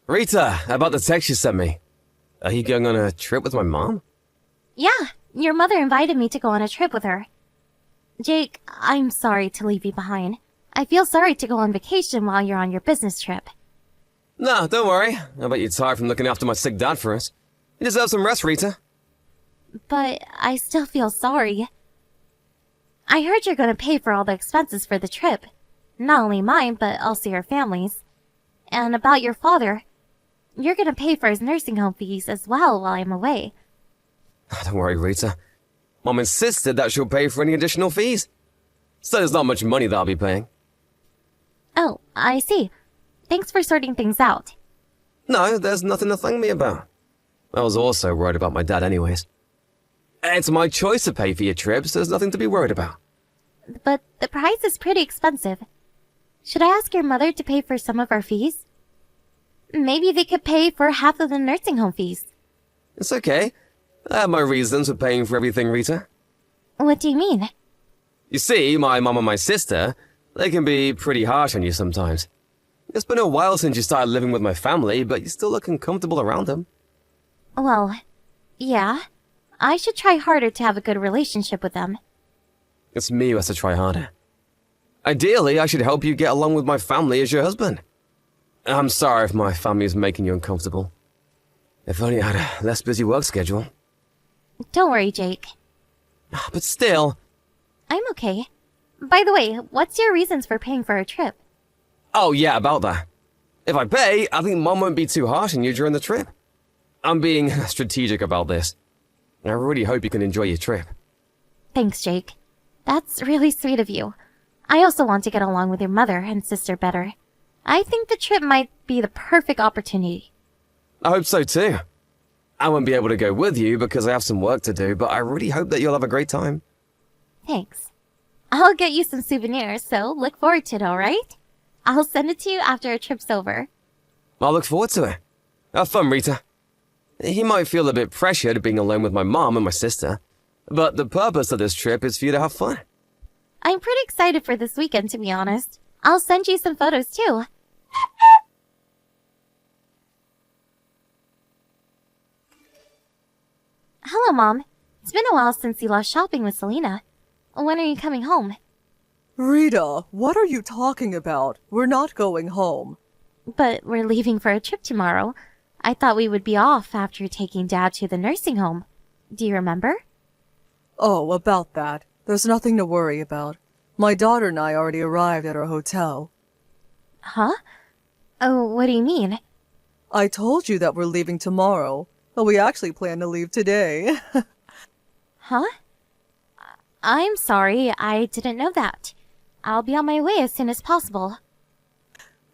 Rita, about the text you sent me. Are you going on a trip with my mom? Yeah, your mother invited me to go on a trip with her. Jake, I'm sorry to leave you behind. I feel sorry to go on vacation while you're on your business trip. No, don't worry. I bet you're tired from looking after my sick dad for us. You deserve some rest, Rita. But I still feel sorry. I heard you're going to pay for all the expenses for the trip. Not only mine, but also your family's. And about your father, you're going to pay for his nursing home fees as well while I'm away. Don't worry, Rita. Mom insisted that she'll pay for any additional fees. So there's not much money that I'll be paying. Oh, I see. Thanks for sorting things out. No, there's nothing to thank me about. I was also worried about my dad anyways. It's my choice to pay for your trips, so there's nothing to be worried about. But the price is pretty expensive. Should I ask your mother to pay for some of our fees? Maybe they could pay for half of the nursing home fees. It's okay. I have my reasons for paying for everything, Rita. What do you mean? You see, my mom and my sister, they can be pretty harsh on you sometimes. It's been a while since you started living with my family, but you still look uncomfortable around them. Well, yeah. I should try harder to have a good relationship with them. It's me who has to try harder. Ideally, I should help you get along with my family as your husband. I'm sorry if my family is making you uncomfortable. If only I had a less busy work schedule. Don't worry, Jake. But still... I'm okay. By the way, what's your reasons for paying for our trip? Oh yeah, about that. If I pay, I think Mom won't be too harsh on you during the trip. I'm being strategic about this. I really hope you can enjoy your trip. Thanks, Jake. That's really sweet of you. I also want to get along with your mother and sister better. I think the trip might be the perfect opportunity. I hope so too. I won't be able to go with you because I have some work to do, but I really hope that you'll have a great time. Thanks. I'll get you some souvenirs, so look forward to it, alright? I'll send it to you after our trip's over. I'll look forward to it. Have fun, Rita. He might feel a bit pressured being alone with my mom and my sister, but the purpose of this trip is for you to have fun. I'm pretty excited for this weekend, to be honest. I'll send you some photos, too. Hello, Mom. It's been a while since you lost shopping with Selena. When are you coming home? Rita, what are you talking about? We're not going home. But we're leaving for a trip tomorrow. I thought we would be off after taking Dad to the nursing home. Do you remember? Oh, about that. There's nothing to worry about. My daughter and I already arrived at our hotel. Huh? Oh, what do you mean? I told you that we're leaving tomorrow, but we actually plan to leave today. Huh? I'm sorry, I didn't know that. I'll be on my way as soon as possible.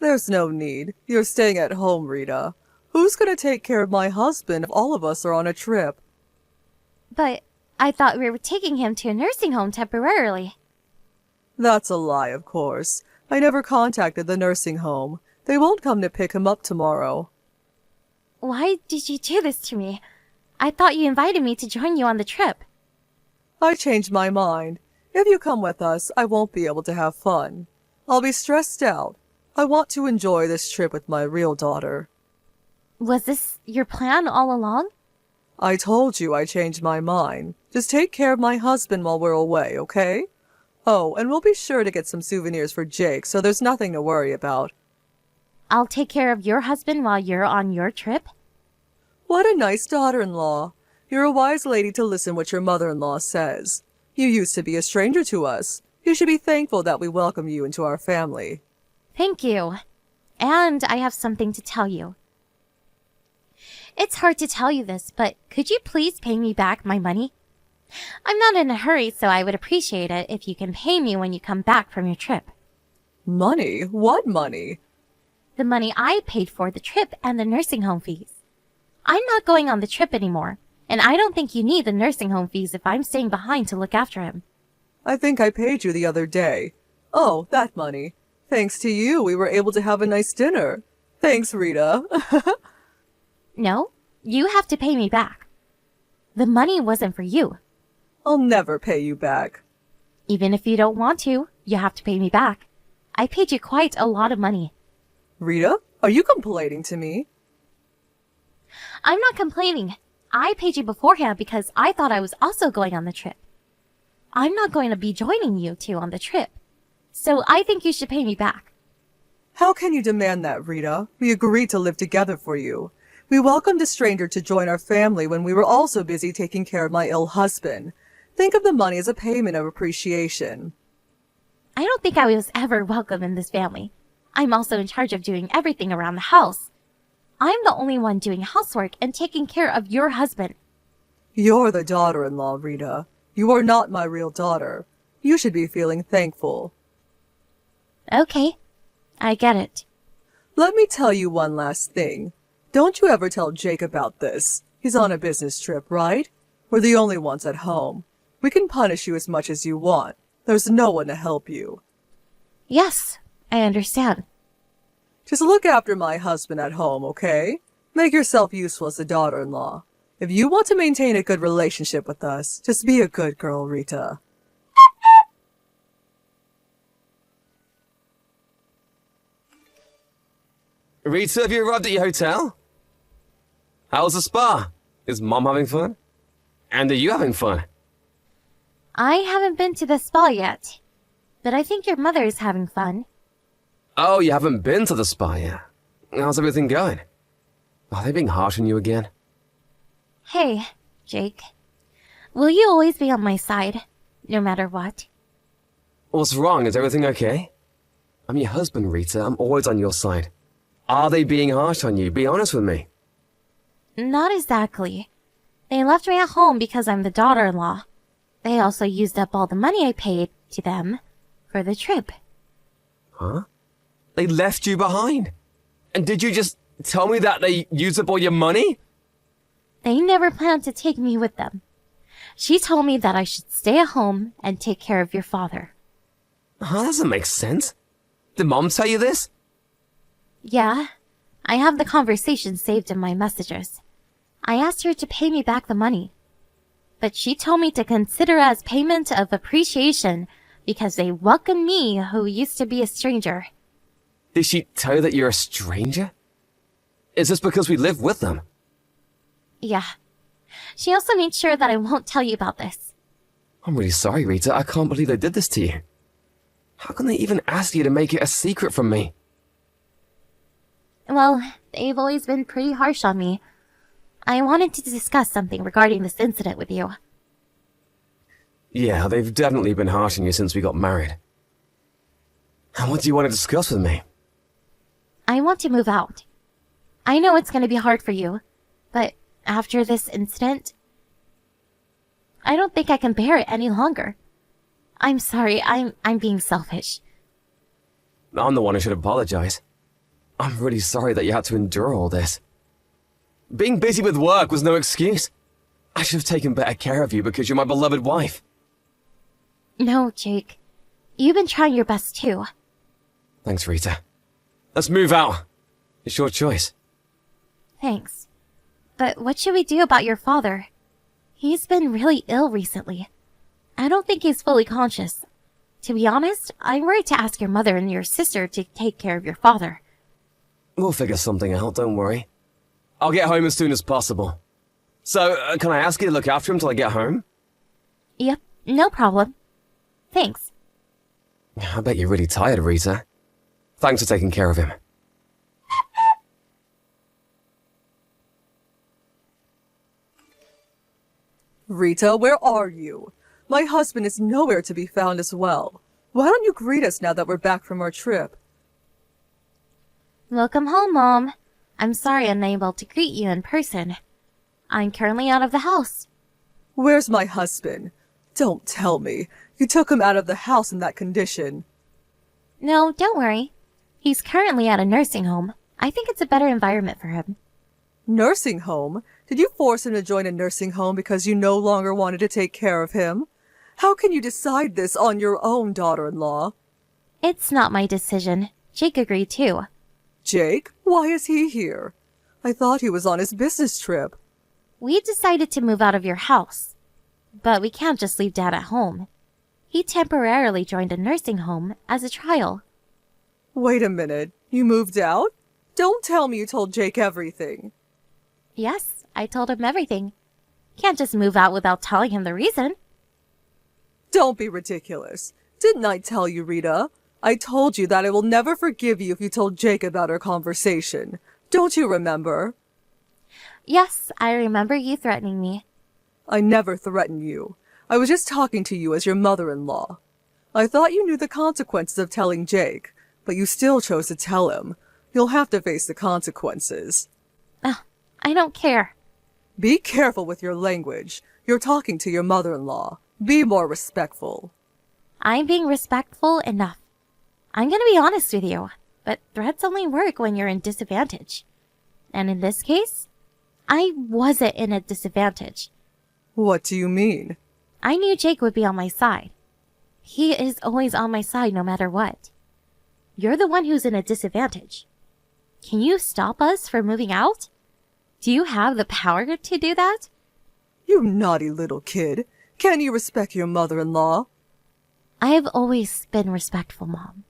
There's no need. You're staying at home, Rita. Who's gonna take care of my husband if all of us are on a trip? But I thought we were taking him to a nursing home temporarily. That's a lie, of course. I never contacted the nursing home. They won't come to pick him up tomorrow. Why did you do this to me? I thought you invited me to join you on the trip. I changed my mind. If you come with us, I won't be able to have fun. I'll be stressed out. I want to enjoy this trip with my real daughter. Was this your plan all along? I told you I changed my mind. Just take care of my husband while we're away, okay? Oh, and we'll be sure to get some souvenirs for Jake, so there's nothing to worry about. I'll take care of your husband while you're on your trip? What a nice daughter-in-law. You're a wise lady to listen what your mother-in-law says. You used to be a stranger to us. You should be thankful that we welcome you into our family. Thank you. And I have something to tell you. It's hard to tell you this, but could you please pay me back my money? I'm not in a hurry, so I would appreciate it if you can pay me when you come back from your trip. Money? What money? The money I paid for the trip and the nursing home fees. I'm not going on the trip anymore, and I don't think you need the nursing home fees if I'm staying behind to look after him. I think I paid you the other day. Oh, that money. Thanks to you, we were able to have a nice dinner. Thanks, Rita. No, you have to pay me back. The money wasn't for you. I'll never pay you back. Even if you don't want to, you have to pay me back. I paid you quite a lot of money. Rita, are you complaining to me? I'm not complaining. I paid you beforehand because I thought I was also going on the trip. I'm not going to be joining you two on the trip. So I think you should pay me back. How can you demand that, Rita? We agreed to live together for you. We welcomed a stranger to join our family when we were also busy taking care of my ill husband. Think of the money as a payment of appreciation. I don't think I was ever welcome in this family. I'm also in charge of doing everything around the house. I'm the only one doing housework and taking care of your husband. You're the daughter-in-law, Rita. You are not my real daughter. You should be feeling thankful. Okay, I get it. Let me tell you one last thing. Don't you ever tell Jake about this. He's on a business trip, right? We're the only ones at home. We can punish you as much as you want. There's no one to help you. Yes, I understand. Just look after my husband at home, okay? Make yourself useful as a daughter-in-law. If you want to maintain a good relationship with us, just be a good girl, Rita. Rita, have you arrived at your hotel? How's the spa? Is Mom having fun? And are you having fun? I haven't been to the spa yet, but I think your mother is having fun. Oh, you haven't been to the spa yet? How's everything going? Are they being harsh on you again? Hey, Jake. Will you always be on my side, no matter what? What's wrong? Is everything okay? I'm your husband, Rita. I'm always on your side. Are they being harsh on you? Be honest with me. Not exactly. They left me at home because I'm the daughter-in-law. They also used up all the money I paid to them for the trip. Huh? They left you behind? And did you just tell me that they used up all your money? They never planned to take me with them. She told me that I should stay at home and take care of your father. Huh? That doesn't make sense. Did Mom tell you this? Yeah, I have the conversation saved in my messages. I asked her to pay me back the money, but she told me to consider it as payment of appreciation because they welcomed me who used to be a stranger. Did she tell you that you're a stranger? Is this because we live with them? Yeah. She also made sure that I won't tell you about this. I'm really sorry, Rita. I can't believe they did this to you. How can they even ask you to make it a secret from me? Well, they've always been pretty harsh on me. I wanted to discuss something regarding this incident with you. Yeah, they've definitely been harsh on you since we got married. And what do you want to discuss with me? I want to move out. I know it's going to be hard for you, but after this incident, I don't think I can bear it any longer. I'm sorry, I'm being selfish. I'm the one who should apologize. I'm really sorry that you had to endure all this. Being busy with work was no excuse. I should have taken better care of you because you're my beloved wife. No, Jake. You've been trying your best too. Thanks, Rita. Let's move out. It's your choice. Thanks. But what should we do about your father? He's been really ill recently. I don't think he's fully conscious. To be honest, I'm worried to ask your mother and your sister to take care of your father. We'll figure something out, don't worry. I'll get home as soon as possible. So, can I ask you to look after him till I get home? Yep, no problem. Thanks. I bet you're really tired, Rita. Thanks for taking care of him. Rita, where are you? My husband is nowhere to be found as well. Why don't you greet us now that we're back from our trip? Welcome home, Mom. I'm sorry I'm unable to greet you in person. I'm currently out of the house. Where's my husband? Don't tell me. You took him out of the house in that condition. No, don't worry. He's currently at a nursing home. I think it's a better environment for him. Nursing home? Did you force him to join a nursing home because you no longer wanted to take care of him? How can you decide this on your own, daughter-in-law? It's not my decision. Jake agreed too. Jake? Why is he here? I thought he was on his business trip. We decided to move out of your house. But we can't just leave Dad at home. He temporarily joined a nursing home as a trial. Wait a minute. You moved out? Don't tell me you told Jake everything. Yes, I told him everything. Can't just move out without telling him the reason. Don't be ridiculous. Didn't I tell you, Rita? I told you that I will never forgive you if you told Jake about our conversation. Don't you remember? Yes, I remember you threatening me. I never threatened you. I was just talking to you as your mother-in-law. I thought you knew the consequences of telling Jake, but you still chose to tell him. You'll have to face the consequences. I don't care. Be careful with your language. You're talking to your mother-in-law. Be more respectful. I'm being respectful enough. I'm gonna be honest with you, but threats only work when you're in disadvantage. And in this case, I wasn't in a disadvantage. What do you mean? I knew Jake would be on my side. He is always on my side no matter what. You're the one who's in a disadvantage. Can you stop us from moving out? Do you have the power to do that? You naughty little kid. Can you respect your mother-in-law? I have always been respectful, Mom.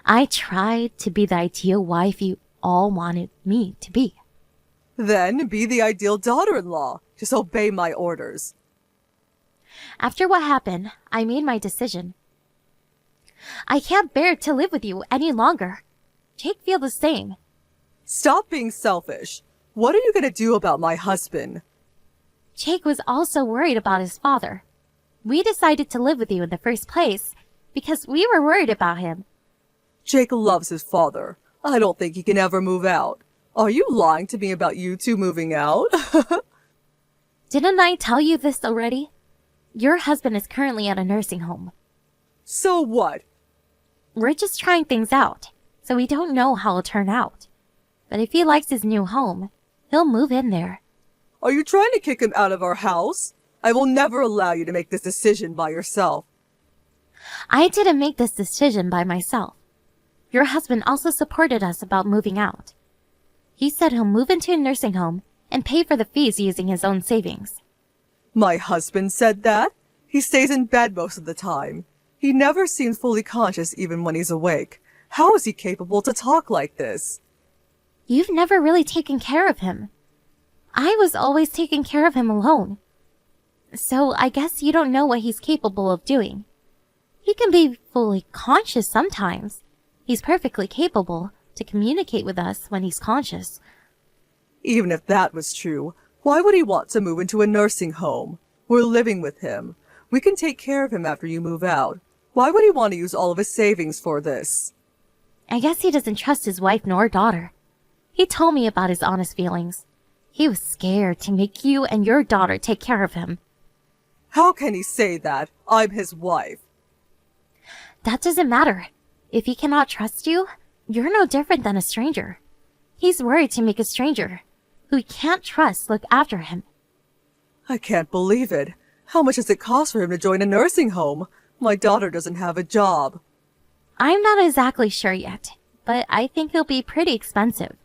I tried to be the ideal wife you all wanted me to be. Then be the ideal daughter-in-law. Just obey my orders. After what happened, I made my decision. I can't bear to live with you any longer. Jake feels the same. Stop being selfish. What are you going to do about my husband? Jake was also worried about his father. We decided to live with you in the first place because we were worried about him. Jake loves his father. I don't think he can ever move out. Are you lying to me about you two moving out? Didn't I tell you this already? Your husband is currently at a nursing home. So what? We're just trying things out, so we don't know how it'll turn out. But if he likes his new home, he'll move in there. Are you trying to kick him out of our house? I will never allow you to make this decision by yourself. I didn't make this decision by myself. Your husband also supported us about moving out. He said he'll move into a nursing home and pay for the fees using his own savings. My husband said that? He stays in bed most of the time. He never seems fully conscious even when he's awake. How is he capable to talk like this? You've never really taken care of him. I was always taking care of him alone. So I guess you don't know what he's capable of doing. He can be fully conscious sometimes. He's perfectly capable to communicate with us when he's conscious. Even if that was true, why would he want to move into a nursing home? We're living with him. We can take care of him after you move out. Why would he want to use all of his savings for this? I guess he doesn't trust his wife nor daughter. He told me about his honest feelings. He was scared to make you and your daughter take care of him. How can he say that? I'm his wife. That doesn't matter. If he cannot trust you, you're no different than a stranger. He's worried to make a stranger who he can't trust look after him. I can't believe it. How much does it cost for him to join a nursing home? My daughter doesn't have a job. I'm not exactly sure yet, but I think it'll be pretty expensive.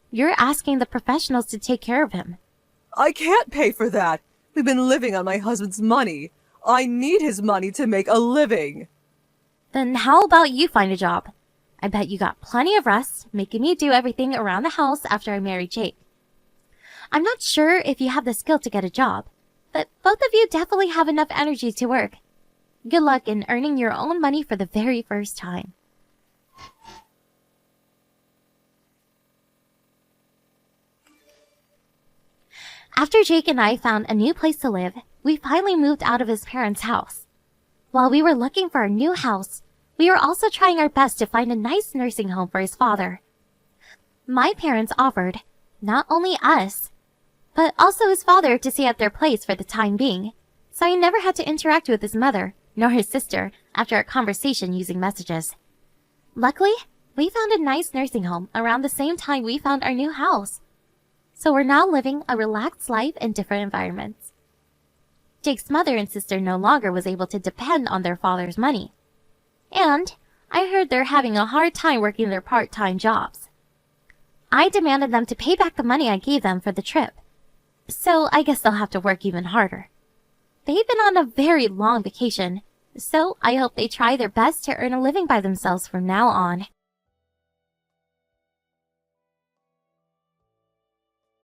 You're asking the professionals to take care of him. I can't pay for that. We've been living on my husband's money. I need his money to make a living. Then how about you find a job? I bet you got plenty of rest, making me do everything around the house after I marry Jake. I'm not sure if you have the skill to get a job, but both of you definitely have enough energy to work. Good luck in earning your own money for the very first time. After Jake and I found a new place to live, we finally moved out of his parents' house. While we were looking for a new house, we were also trying our best to find a nice nursing home for his father. My parents offered, not only us, but also his father to stay at their place for the time being, so I never had to interact with his mother, nor his sister, after our conversation using messages. Luckily, we found a nice nursing home around the same time we found our new house. So we're now living a relaxed life in different environments. Jake's mother and sister no longer was able to depend on their father's money. And I heard they're having a hard time working their part-time jobs. I demanded them to pay back the money I gave them for the trip. So I guess they'll have to work even harder. They've been on a very long vacation, so I hope they try their best to earn a living by themselves from now on.